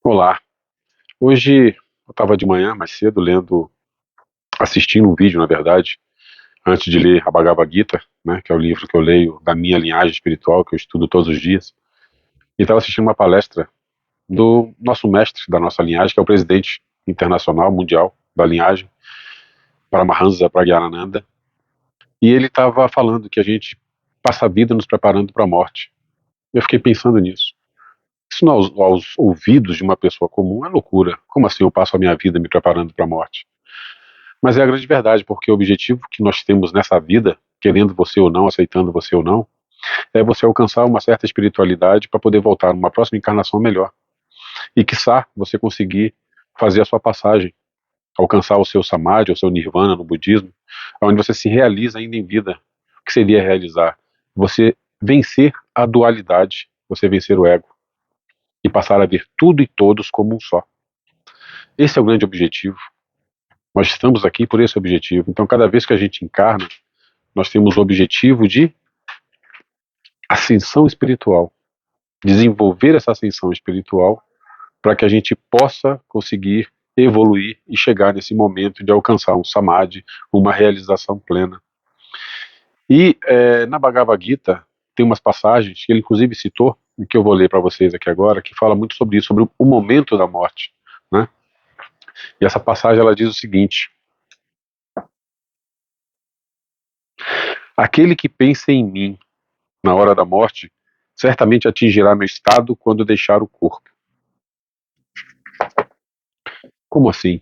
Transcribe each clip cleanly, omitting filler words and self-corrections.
Olá, hoje eu estava de manhã mais cedo assistindo um vídeo, na verdade, antes de ler a Bhagavad Gita, né, que é o livro que eu leio da minha linhagem espiritual, que eu estudo todos os dias, e estava assistindo uma palestra do nosso mestre da nossa linhagem, que é o presidente internacional, mundial da linhagem, Paramahansa Pragyanananda, e ele estava falando que a gente passa a vida nos preparando para a morte. Eu fiquei pensando nisso. Isso aos ouvidos de uma pessoa comum é loucura. Como assim eu passo a minha vida me preparando para a morte? Mas é a grande verdade, porque o objetivo que nós temos nessa vida, querendo você ou não, aceitando você ou não, é você alcançar uma certa espiritualidade para poder voltar numa próxima encarnação melhor. E, quiçá, você conseguir fazer a sua passagem, alcançar o seu samadhi, o seu nirvana no budismo, onde você se realiza ainda em vida. O que seria realizar? Você vencer a dualidade, você vencer o ego e passar a ver tudo e todos como um só. Esse é o grande objetivo. Nós estamos aqui por esse objetivo. Então, cada vez que a gente encarna, nós temos o objetivo de ascensão espiritual, desenvolver essa ascensão espiritual para que a gente possa conseguir evoluir e chegar nesse momento de alcançar um samadhi, uma realização plena. E na Bhagavad Gita tem umas passagens que ele inclusive citou, e que eu vou ler para vocês aqui agora, que fala muito sobre isso, sobre o momento da morte, né? E essa passagem ela diz o seguinte: aquele que pensa em mim na hora da morte certamente atingirá meu estado quando deixar o corpo. Como assim?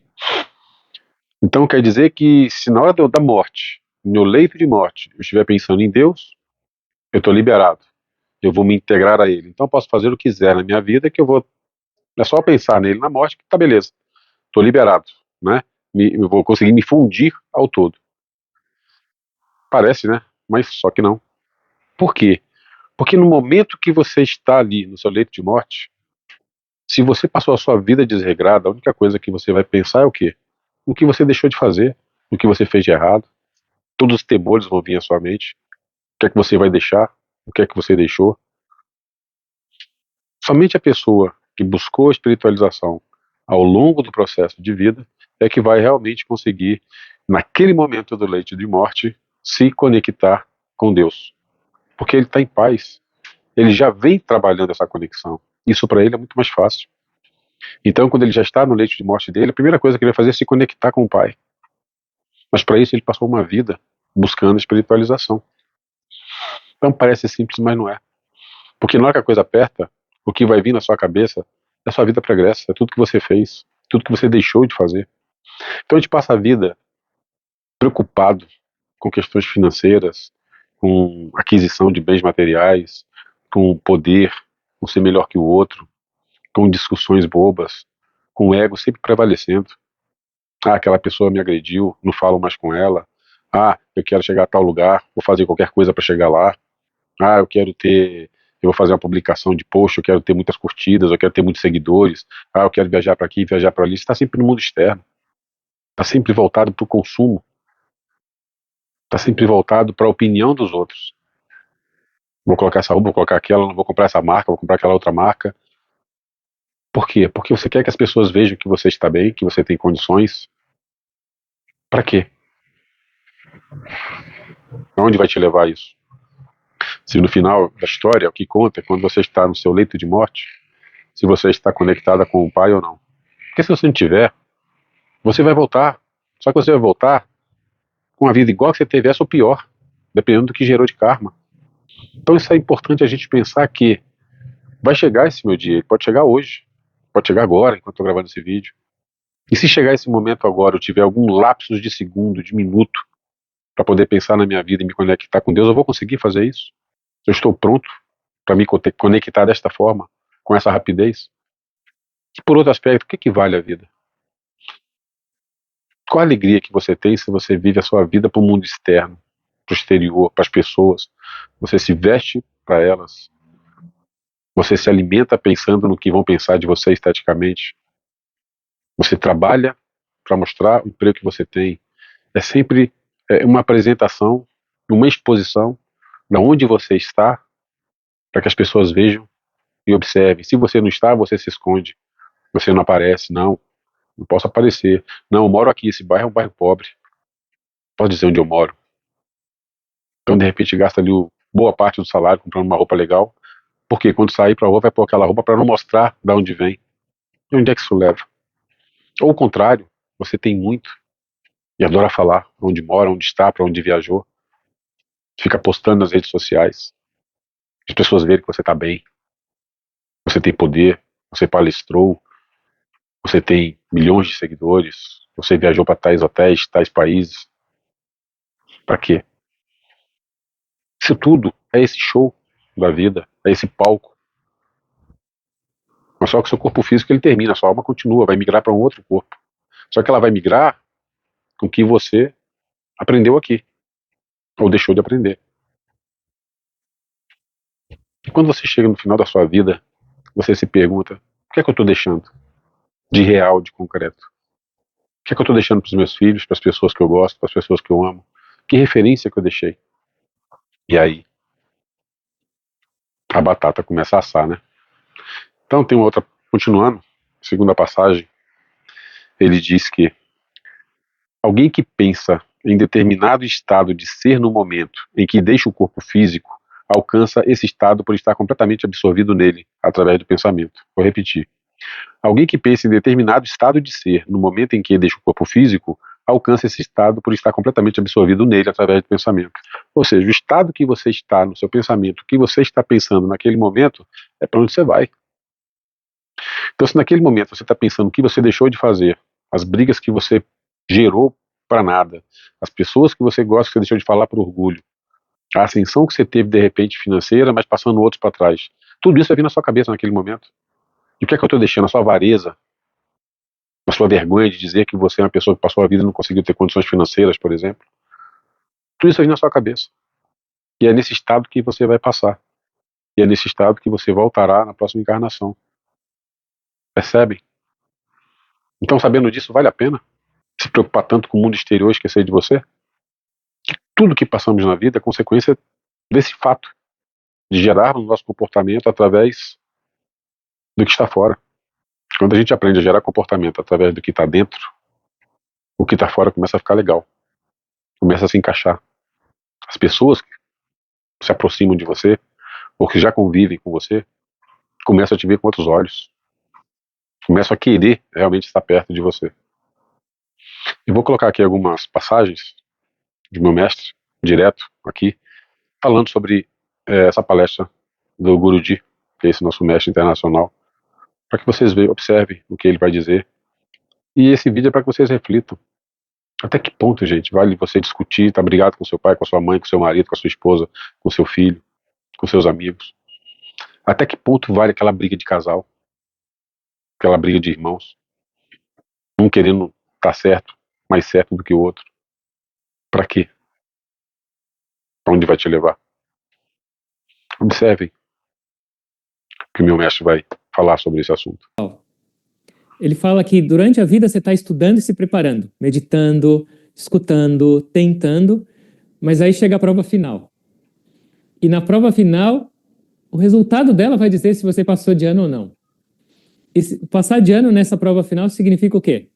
Então quer dizer que se na hora da morte, no meu leito de morte, eu estiver pensando em Deus, eu estou liberado. Eu vou me integrar a Ele. Então eu posso fazer o que quiser na minha vida, que eu vou. É só pensar nele na morte, que tá beleza. Estou liberado, né? Eu vou conseguir me fundir ao todo. Parece, né? Mas só que não. Por quê? Porque no momento que você está ali no seu leito de morte, se você passou a sua vida desregrada, a única coisa que você vai pensar é o quê? O que você deixou de fazer, o que você fez de errado. Todos os temores vão vir à sua mente. O que é que você vai deixar? O que é que você deixou? Somente a pessoa que buscou a espiritualização ao longo do processo de vida é que vai realmente conseguir, naquele momento do leito de morte, se conectar com Deus. Porque ele está em paz. Ele já vem trabalhando essa conexão. Isso para ele é muito mais fácil. Então, quando ele já está no leito de morte dele, a primeira coisa que ele vai fazer é se conectar com o Pai. Mas para isso ele passou uma vida buscando espiritualização. Então parece simples, mas não é. Porque na hora que a coisa aperta, o que vai vir na sua cabeça é a sua vida pregressa, é tudo que você fez, tudo que você deixou de fazer. Então a gente passa a vida preocupado com questões financeiras, com aquisição de bens materiais, com poder, com ser melhor que o outro, com discussões bobas, com o ego sempre prevalecendo. Ah, aquela pessoa me agrediu, não falo mais com ela. Ah, eu quero chegar a tal lugar, vou fazer qualquer coisa para chegar lá. Ah, eu vou fazer uma publicação de post, eu quero ter muitas curtidas, eu quero ter muitos seguidores. Ah, eu quero viajar para aqui, viajar para ali. Você está sempre no mundo externo, está sempre voltado para o consumo, está sempre voltado para a opinião dos outros. Vou colocar essa roupa, vou colocar aquela, não vou comprar essa marca, vou comprar aquela outra marca. Por quê? Porque você quer que as pessoas vejam que você está bem, que você tem condições. Para quê? Aonde vai te levar isso? Se no final da história o que conta é quando você está no seu leito de morte, se você está conectada com o Pai ou não. Porque se você não tiver, você vai voltar. Só que você vai voltar com a vida igual que você teve essa ou pior, dependendo do que gerou de karma. Então isso é importante a gente pensar que vai chegar esse meu dia, ele pode chegar hoje, pode chegar agora, enquanto estou gravando esse vídeo. E se chegar esse momento agora, eu tiver algum lapsus de segundo, de minuto, para poder pensar na minha vida e me conectar com Deus, eu vou conseguir fazer isso? Eu estou pronto para me conectar desta forma, com essa rapidez? E por outro aspecto, o que, que vale a vida? Qual a alegria que você tem se você vive a sua vida para o mundo externo, para o exterior, para as pessoas? Você se veste para elas, você se alimenta pensando no que vão pensar de você esteticamente, você trabalha para mostrar o emprego que você tem. É sempre uma apresentação, uma exposição de onde você está, para que as pessoas vejam e observem. Se você não está, você se esconde. Você não aparece, não posso aparecer. Não, eu moro aqui, esse bairro é um bairro pobre. Posso dizer onde eu moro. Então, de repente, gasta ali boa parte do salário comprando uma roupa legal. Porque quando sair pra rua, vai pôr aquela roupa para não mostrar de onde vem. E onde é que isso leva? Ou o contrário, você tem muito e adora falar onde mora, onde está, para onde viajou. Fica postando nas redes sociais. As pessoas verem que você está bem, você tem poder, você palestrou, você tem milhões de seguidores, você viajou para tais hotéis, tais países. Para quê? Isso tudo é esse show da vida, é esse palco. Mas só que o seu corpo físico ele termina, a sua alma continua, vai migrar para um outro corpo. Só que ela vai migrar com o que você aprendeu aqui, ou deixou de aprender. E quando você chega no final da sua vida, você se pergunta: o que é que eu estou deixando de real, de concreto? O que é que eu estou deixando para os meus filhos, para as pessoas que eu gosto, para as pessoas que eu amo? Que referência que eu deixei? E aí, a batata começa a assar, né? Então tem uma outra, continuando, segunda passagem, ele diz que alguém que pensa em determinado estado de ser no momento em que deixa o corpo físico, alcança esse estado por estar completamente absorvido nele, através do pensamento. Vou repetir. Alguém que pensa em determinado estado de ser no momento em que deixa o corpo físico, alcança esse estado por estar completamente absorvido nele através do pensamento. Ou seja, o estado que você está no seu pensamento, o que você está pensando naquele momento, é para onde você vai. Então, se naquele momento você está pensando o que você deixou de fazer, as brigas que você gerou para nada, as pessoas que você gosta que você deixou de falar por orgulho, a ascensão que você teve de repente financeira, mas passando outros para trás, tudo isso vai vir na sua cabeça naquele momento. E o que é que eu estou deixando? A sua avareza, a sua vergonha de dizer que você é uma pessoa que passou a vida e não conseguiu ter condições financeiras, por exemplo. Tudo isso vai vir na sua cabeça. E é nesse estado que você vai passar. E é nesse estado que você voltará na próxima encarnação. Percebem? Então, sabendo disso, vale a pena se preocupar tanto com o mundo exterior e esquecer de você? Tudo que passamos na vida é consequência desse fato, de gerarmos nosso comportamento através do que está fora. Quando a gente aprende a gerar comportamento através do que está dentro, o que está fora começa a ficar legal, começa a se encaixar. As pessoas que se aproximam de você, ou que já convivem com você, começam a te ver com outros olhos, começam a querer realmente estar perto de você. E vou colocar aqui algumas passagens de meu mestre, direto aqui, falando sobre essa palestra do Guruji, que é esse nosso mestre internacional, para que vocês vejam, observem o que ele vai dizer. E esse vídeo é para que vocês reflitam. Até que ponto, gente, vale você discutir, tá brigado com seu pai, com a sua mãe, com seu marido, com a sua esposa, com seu filho, com seus amigos? Até que ponto vale aquela briga de casal, aquela briga de irmãos, um querendo estar certo, mais certo do que o outro? Para quê? Para onde vai te levar? Observem que o meu mestre vai falar sobre esse assunto. Ele fala que durante a vida você está estudando e se preparando, meditando, escutando, tentando, mas aí chega a prova final. E na prova final, o resultado dela vai dizer se você passou de ano ou não. E passar de ano nessa prova final significa o quê?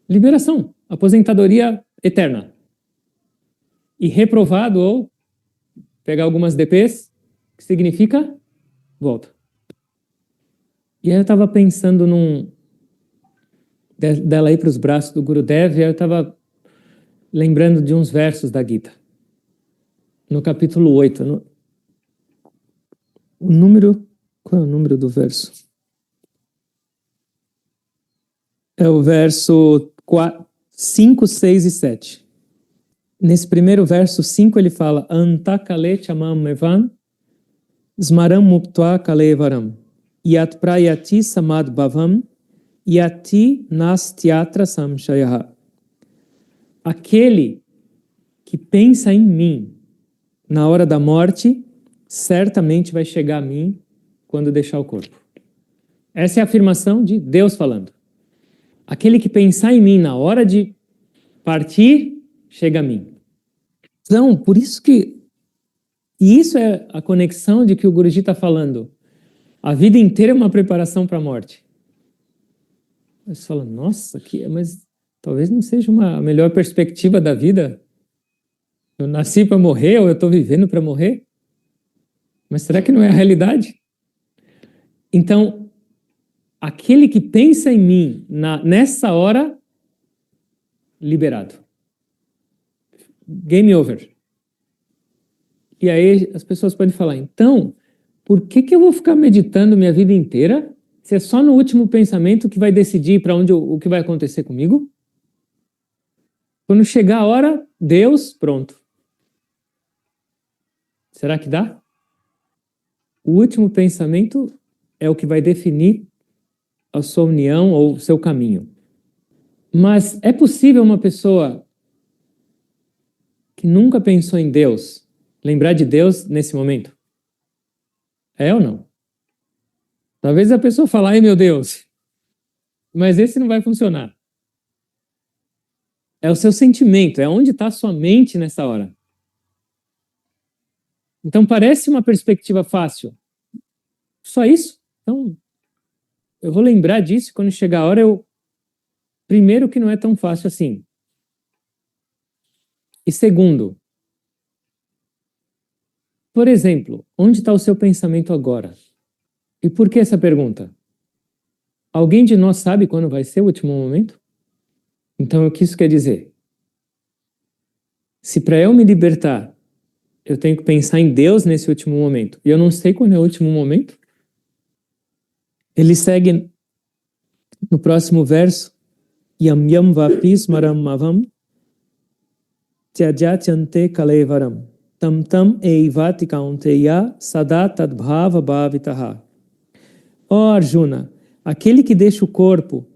Liberação, aposentadoria eterna. E reprovado ou pegar algumas DPs, que significa volta. E aí eu estava pensando dela ir para os braços do Gurudev, e aí eu estava lembrando de uns versos da Gita. No capítulo 8. Qual é o número do verso? É o verso 5, 6 e 7. Nesse primeiro verso, 5, ele fala Antakale chamam evan smaram muktva kalevaram yat prayati samad bhavam yati nastyatra samshayaha. Aquele que pensa em mim na hora da morte, certamente vai chegar a mim quando deixar o corpo. Essa é a afirmação de Deus falando. Aquele que pensar em mim na hora de partir, chega a mim. Então, por isso que... E isso é a conexão de que o Guruji está falando. A vida inteira é uma preparação para a morte. Você fala, nossa, mas talvez não seja a melhor perspectiva da vida. Eu nasci para morrer ou eu estou vivendo para morrer? Mas será que não é a realidade? Então, aquele que pensa em mim nessa hora, liberado. Game over. E aí as pessoas podem falar, então, por que eu vou ficar meditando minha vida inteira se é só no último pensamento que vai decidir para onde o que vai acontecer comigo? Quando chegar a hora, Deus, pronto. Será que dá? O último pensamento é o que vai definir a sua união ou o seu caminho. Mas é possível uma pessoa que nunca pensou em Deus lembrar de Deus nesse momento? É ou não? Talvez a pessoa fale, ai meu Deus, mas esse não vai funcionar. É o seu sentimento, é onde está a sua mente nessa hora. Então parece uma perspectiva fácil. Só isso? Então, eu vou lembrar disso quando chegar a hora, primeiro que não é tão fácil assim. E segundo, por exemplo, onde está o seu pensamento agora? E por que essa pergunta? Alguém de nós sabe quando vai ser o último momento? Então, o que isso quer dizer? Se para eu me libertar, eu tenho que pensar em Deus nesse último momento, e eu não sei quando é o último momento, ele segue no próximo verso, Yam yam vapi smaram mavam tyajachante kalevaram tam tam eivati kaunteya sada tadbhava bhavitaha. Ó Arjuna, aquele que deixa o corpo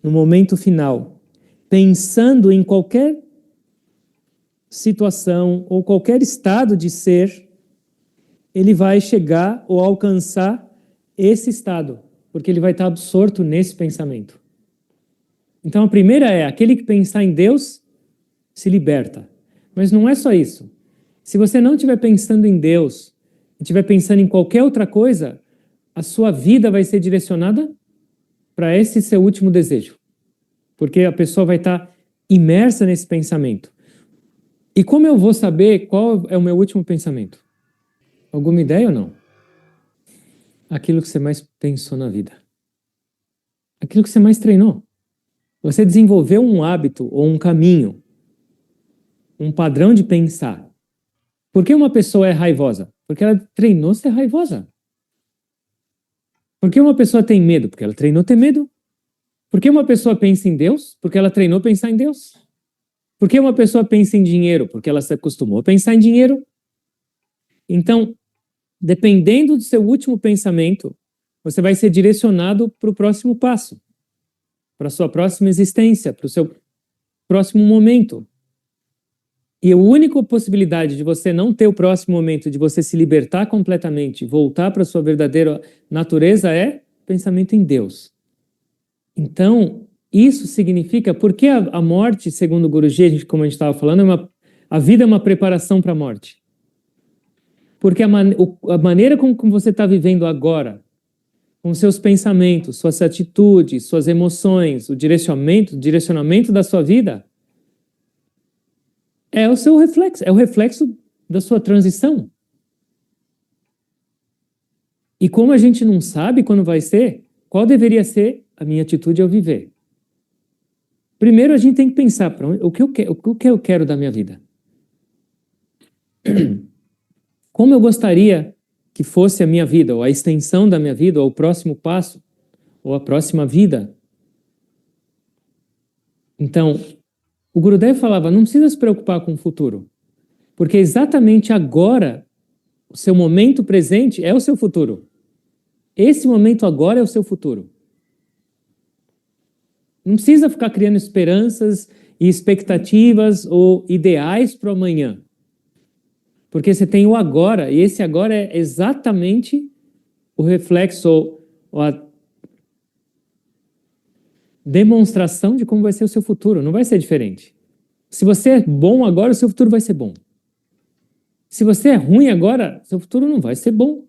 no momento final, pensando em qualquer situação ou qualquer estado de ser, ele vai chegar ou alcançar esse estado, porque ele vai estar absorto nesse pensamento. Então a primeira é, aquele que pensar em Deus se liberta. Mas não é só isso. Se você não estiver pensando em Deus, e estiver pensando em qualquer outra coisa, a sua vida vai ser direcionada para esse seu último desejo. Porque a pessoa vai estar imersa nesse pensamento. E como eu vou saber qual é o meu último pensamento? Alguma ideia ou não? Aquilo que você mais pensou na vida. Aquilo que você mais treinou. Você desenvolveu um hábito ou um caminho, um padrão de pensar. Por que uma pessoa é raivosa? Porque ela treinou ser raivosa. Por que uma pessoa tem medo? Porque ela treinou ter medo. Por que uma pessoa pensa em Deus? Porque ela treinou pensar em Deus. Por que uma pessoa pensa em dinheiro? Porque ela se acostumou a pensar em dinheiro. Então, dependendo do seu último pensamento, você vai ser direcionado para o próximo passo, para a sua próxima existência, para o seu próximo momento. E a única possibilidade de você não ter o próximo momento, de você se libertar completamente, voltar para a sua verdadeira natureza é pensamento em Deus. Então, isso significa, porque a morte, segundo o Guruji, como a gente estava falando, a vida é uma preparação para a morte. Porque a maneira como você está vivendo agora, com seus pensamentos, suas atitudes, suas emoções, o direcionamento da sua vida, é o seu reflexo, é o reflexo da sua transição. E como a gente não sabe quando vai ser, qual deveria ser a minha atitude ao viver? Primeiro a gente tem que pensar o que eu quero da minha vida. Como eu gostaria que fosse a minha vida, ou a extensão da minha vida, ou o próximo passo, ou a próxima vida. Então, o Gurudev falava, não precisa se preocupar com o futuro, porque exatamente agora, o seu momento presente é o seu futuro. Esse momento agora é o seu futuro. Não precisa ficar criando esperanças e expectativas ou ideais para o amanhã. Porque você tem o agora, e esse agora é exatamente o reflexo ou a demonstração de como vai ser o seu futuro. Não vai ser diferente. Se você é bom agora, o seu futuro vai ser bom. Se você é ruim agora, seu futuro não vai ser bom.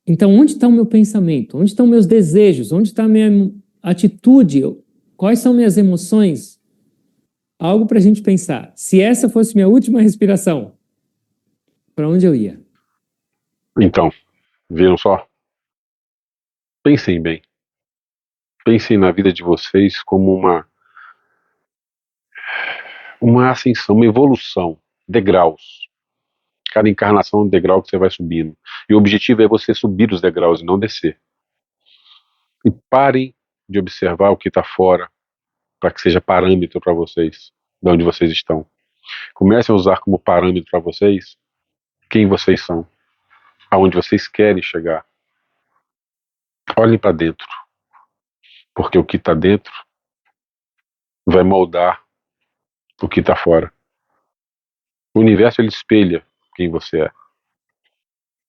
Então, onde está o meu pensamento? Onde estão meus desejos? Onde está a minha atitude? Quais são minhas emoções? Algo para a gente pensar. Se essa fosse minha última respiração, para onde eu ia? Então, viram só? Pensem bem. Pensem na vida de vocês como uma ascensão, uma evolução, degraus. Cada encarnação é um degrau que você vai subindo. E o objetivo é você subir os degraus e não descer. E parem de observar o que está fora, para que seja parâmetro para vocês, de onde vocês estão. Comecem a usar como parâmetro para vocês quem vocês são, aonde vocês querem chegar. Olhem para dentro, porque o que está dentro vai moldar o que está fora. O universo ele espelha quem você é.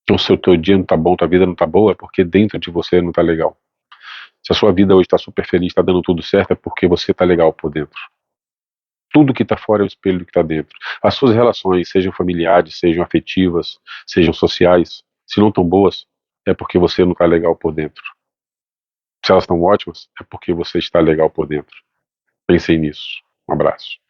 Então, se o teu dia não está bom, tua vida não está boa, é porque dentro de você não está legal. Se a sua vida hoje está super feliz, está dando tudo certo, é porque você está legal por dentro. Tudo que está fora é o espelho do que está dentro. As suas relações, sejam familiares, sejam afetivas, sejam sociais, se não estão boas, é porque você não está legal por dentro. Se elas estão ótimas, é porque você está legal por dentro. Pensem nisso. Um abraço.